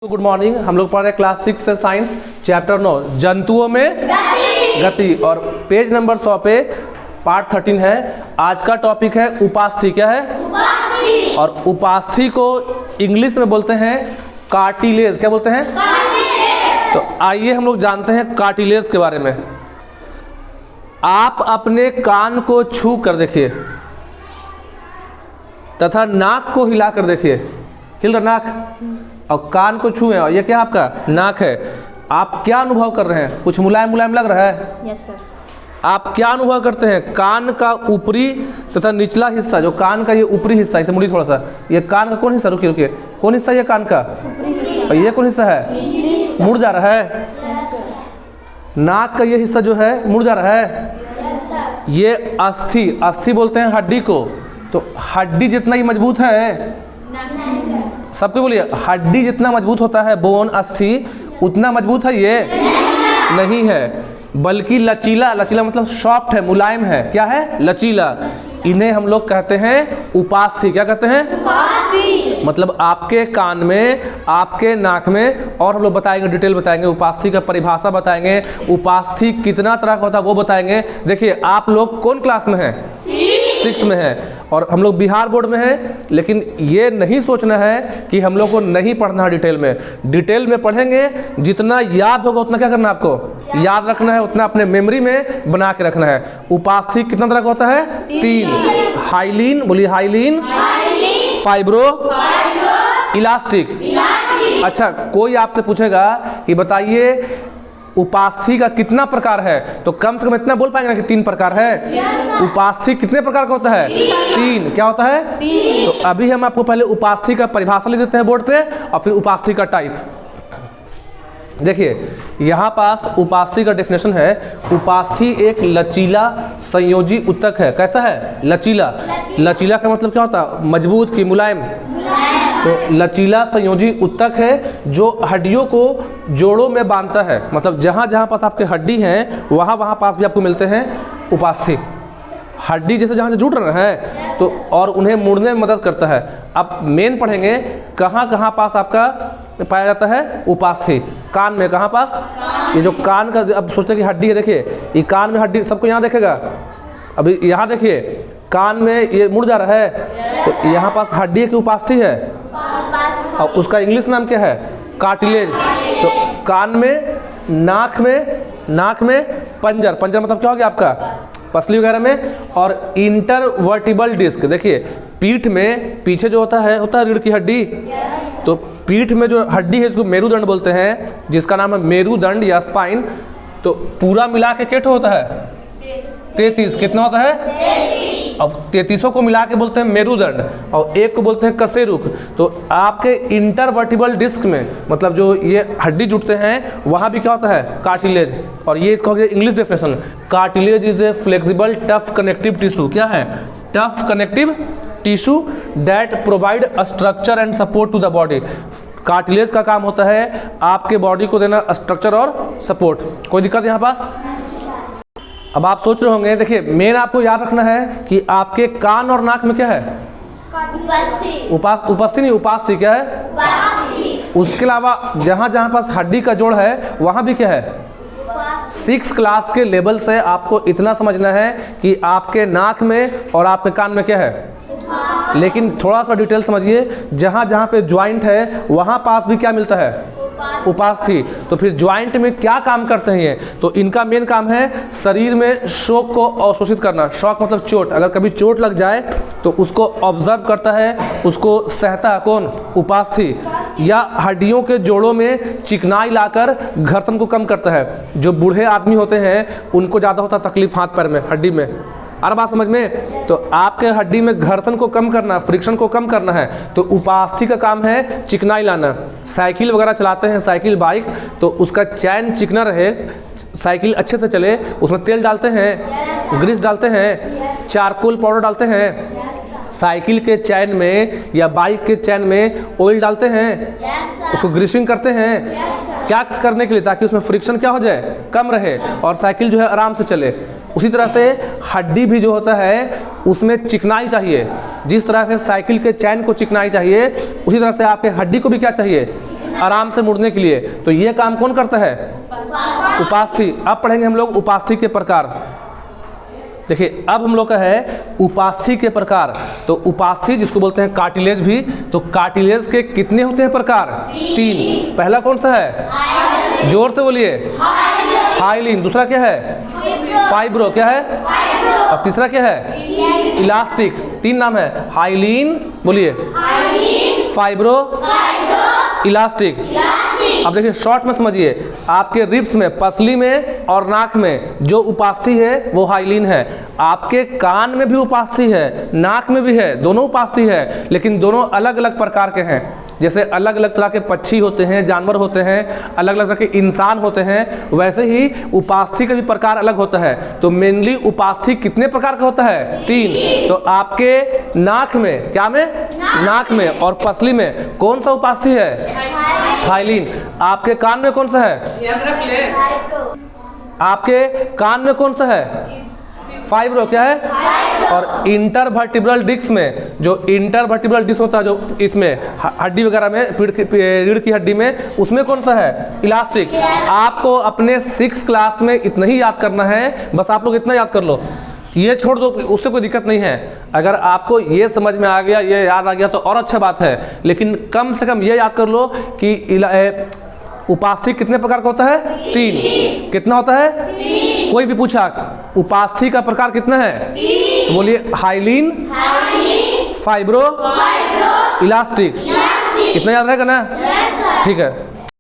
Good morning. हम लोग पढ़ रहे हैं क्लास 6 से साइंस चैप्टर 9 जंतुओं में गति और पेज नंबर 100 पे पार्ट 13 है। आज का टॉपिक है उपास्थि। क्या है? उपास्थि। और उपास्थि को इंग्लिश में बोलते हैं कार्टिलेज। क्या बोलते हैं? कार्टिलेज। तो आइए हम लोग जानते हैं कार्टिलेज के बारे में। आप अपने कान को छू कर देखिए तथा नाक को हिला कर देखिए। हिल रहा नाक और कान को छुए और ये क्या आपका नाक है। आप क्या अनुभव कर रहे हैं? कुछ मुलायम मुलायम लग रहा है? Yes sir. आप क्या अनुभव करते हैं? कान का ऊपरी तथा निचला हिस्सा, जो कान का ये ऊपरी हिस्सा, इसे मुड़िए थोड़ा सा। ये कान का कौन हिस्सा? रुकिए रुकिए, कौन हिस्सा ये कान का? और ये कौन हिस्सा है? मुड़ जा रहा है। नाक का ये हिस्सा जो है मुड़ जा रहा है। ये अस्थि, अस्थि बोलते हैं हड्डी को। तो हड्डी जितना ही मजबूत है, सबको बोलिए, हड्डी जितना मजबूत होता है बोन अस्थि, उतना मजबूत है ये नहीं है, बल्कि लचीला। लचीला मतलब सॉफ्ट है, मुलायम है। क्या है? लचीला। इन्हें हम लोग कहते हैं उपास्थि। क्या कहते हैं? उपास्थि। मतलब आपके कान में, आपके नाक में, और हम लोग बताएंगे, डिटेल बताएंगे, उपास्थि का परिभाषा बताएंगे, उपास्थि कितना तरह का होता है वो बताएंगे। देखिए आप लोग कौन क्लास में हैं? 6 में है और हम लोग बिहार बोर्ड में हैं। लेकिन ये नहीं सोचना है कि हम लोग को नहीं पढ़ना है डिटेल में। डिटेल में पढ़ेंगे, जितना याद होगा उतना क्या करना है आपको? याद रखना है, उतना अपने मेमोरी में बना के रखना है। उपास्थि कितना तरह का होता है? 3। हाइलीन, बोलिए हाइलीन, फाइब्रो, इलास्टिक। अच्छा, कोई आपसे पूछेगा कि बताइए उपास्थि का कितना प्रकार है, तो कम से कम इतना बोल पाएंगे ना कि 3 प्रकार है। उपास्थि कितने प्रकार का होता है? 3। क्या होता है? 3। तो अभी हम आपको पहले उपास्थि का परिभाषा लिख देते हैं बोर्ड पे और फिर उपास्थि का टाइप। देखिए यहाँ पास उपास्थि का डेफिनेशन है। उपास्थि एक लचीला संयोजी ऊतक है। कैसा है? लचीला। लचीला का मतलब क्या होता है? मजबूत की मुलायम। तो लचीला संयोजी ऊतक है जो हड्डियों को जोड़ों में बांधता है। मतलब जहाँ जहाँ पास आपके हड्डी हैं वहाँ वहाँ पास भी आपको मिलते हैं उपास्थि। हड्डी जैसे जहाँ से जुड़ रहा है तो और उन्हें मुड़ने में मदद करता है। अब मेन पढ़ेंगे कहाँ कहाँ पास आपका पाया जाता है उपास्थि। कान में। कहाँ पास? ये जो कान का, अब सोचते हैं कि हड्डी है, देखिए ये कान में हड्डी, सबको यहाँ देखेगा। अभी यहाँ देखिए कान में ये मुड़ जा रहा है, तो यहाँ पास हड्डी की उपास्थि है और उसका इंग्लिश नाम क्या है? कार्टिलेज। तो कान में, नाक में पंजर। पंजर मतलब क्या हो गया आपका? पसली वगैरह में। और इंटरवर्टिबल डिस्क। देखिए पीठ में पीछे जो होता है रीढ़ की हड्डी। तो पीठ में जो हड्डी है इसको मेरुदंड बोलते हैं, जिसका नाम है मेरुदंड या स्पाइन। तो पूरा मिला के कितना होता है? 33। कितना होता है? 33। अब 33 को मिला के बोलते हैं मेरुदंड और एक को बोलते हैं कशेरुक। तो आपके इंटरवर्टिबल डिस्क में, मतलब जो ये हड्डी जुड़ते हैं वहाँ भी क्या होता है? कार्टिलेज। और ये इसका हो गया English definition. Cartilage is a flexible tough connective tissue. क्या है? Tough connective tissue that provide a structure and support to the body. Cartilage का काम होता है आपके बॉडी को देना स्ट्रक्चर और सपोर्ट। कोई दिक्कत यहाँ पास? अब आप सोच रहे होंगे, देखिए मेन आपको याद रखना है कि आपके कान और नाक में क्या है? उपास्थि नहीं, उपास्थि। क्या है? उपास्थि। उसके अलावा जहाँ जहाँ पास हड्डी का जोड़ है वहाँ भी क्या है? 6 क्लास के लेवल से आपको इतना समझना है कि आपके नाक में और आपके कान में क्या है। लेकिन थोड़ा सा डिटेल समझिए, जहाँ जहाँ पे ज्वाइंट है वहाँ पास भी क्या मिलता है? उपास्थि। तो फिर ज्वाइंट में क्या काम करते हैं ये? तो इनका मेन काम है शरीर में शॉक को अवशोषित करना। शॉक मतलब चोट। अगर कभी चोट लग जाए तो उसको ऑब्जर्व करता है, उसको सहता है कौन? उपास्थि। या हड्डियों के जोड़ों में चिकनाई लाकर घर्षण को कम करता है। जो बूढ़े आदमी होते हैं उनको ज़्यादा होता है तकलीफ हाथ पैर में, हड्डी में। अरे बात समझ में? तो आपके हड्डी में घर्षण को कम करना, फ्रिक्शन को कम करना है, तो उपास्थि का काम है चिकनाई लाना। साइकिल वगैरह चलाते हैं, साइकिल बाइक, तो उसका चैन चिकना रहे, साइकिल अच्छे से चले, उसमें तेल डालते हैं, ग्रीस डालते हैं, चारकोल पाउडर डालते हैं। साइकिल के चैन में या बाइक के चैन में ऑयल डालते हैं, उसको ग्रीसिंग करते हैं। क्या करने के लिए? ताकि उसमें फ्रिक्शन क्या हो जाए? कम रहे और साइकिल जो है आराम से चले। उसी तरह से हड्डी भी जो होता है उसमें चिकनाई चाहिए। जिस तरह से साइकिल के चैन को चिकनाई चाहिए, उसी तरह से आपके हड्डी को भी क्या चाहिए? आराम से मुड़ने के लिए। तो ये काम कौन करता है? उपास्थि। अब पढ़ेंगे हम लोग उपास्थि के प्रकार। देखिए अब हम लोग का है उपास्थि के प्रकार। तो उपास्थि जिसको बोलते हैं कार्टिलेज भी, तो कार्टिलेज के कितने होते हैं प्रकार? 3। पहला कौन सा है? जोर से बोलिए। हाइलिन। दूसरा क्या है? फाइब्रो। क्या है? और तीसरा क्या है? इलास्टिक। 3 नाम है, हाइलिन, बोलिए, फाइब्रो, इलास्टिक। अब देखिए शॉर्ट में समझिए, आपके रिब्स में, पसली में और नाक में जो उपास्थि है वो हाइलिन है। आपके कान में भी उपास्थि है, नाक में भी है, दोनों उपास्थि है, लेकिन दोनों अलग अलग प्रकार के हैं। जैसे अलग अलग तरह के पक्षी होते हैं, जानवर होते हैं, अलग अलग तरह के इंसान होते हैं, वैसे ही उपास्थि का भी प्रकार अलग होता है। तो मेनली उपास्थि कितने प्रकार का होता है? 3। तो आपके नाक में, क्या में? नाक में और पसली में कौन सा उपास्थि है? हाइलिन। आपके कान में कौन सा है? आपके कान में कौन सा है? फाइब्रो। क्या है? और इंटरवर्टिब्रल डिस्क में, जो इंटरवर्टिब्रल डिस्क होता है, जो इसमें हड्डी वगैरह में, रीढ़ की हड्डी में, उसमें कौन सा है? इलास्टिक। आपको अपने 6th क्लास में इतना ही याद करना है, बस आप लोग इतना याद कर लो, ये छोड़ दो, उससे कोई दिक्कत नहीं है। अगर आपको ये समझ में आ गया, ये याद आ गया तो और अच्छा बात है, लेकिन कम से कम ये याद कर लो कि उपास्थि कितने प्रकार का होता है? 3। कितना होता है? 3। कोई भी पूछा उपास्थि का प्रकार कितना है? बोलिए, हाइलिन, फाइब्रो, इलास्टिक। इतना याद रहेगा ना? ठीक है।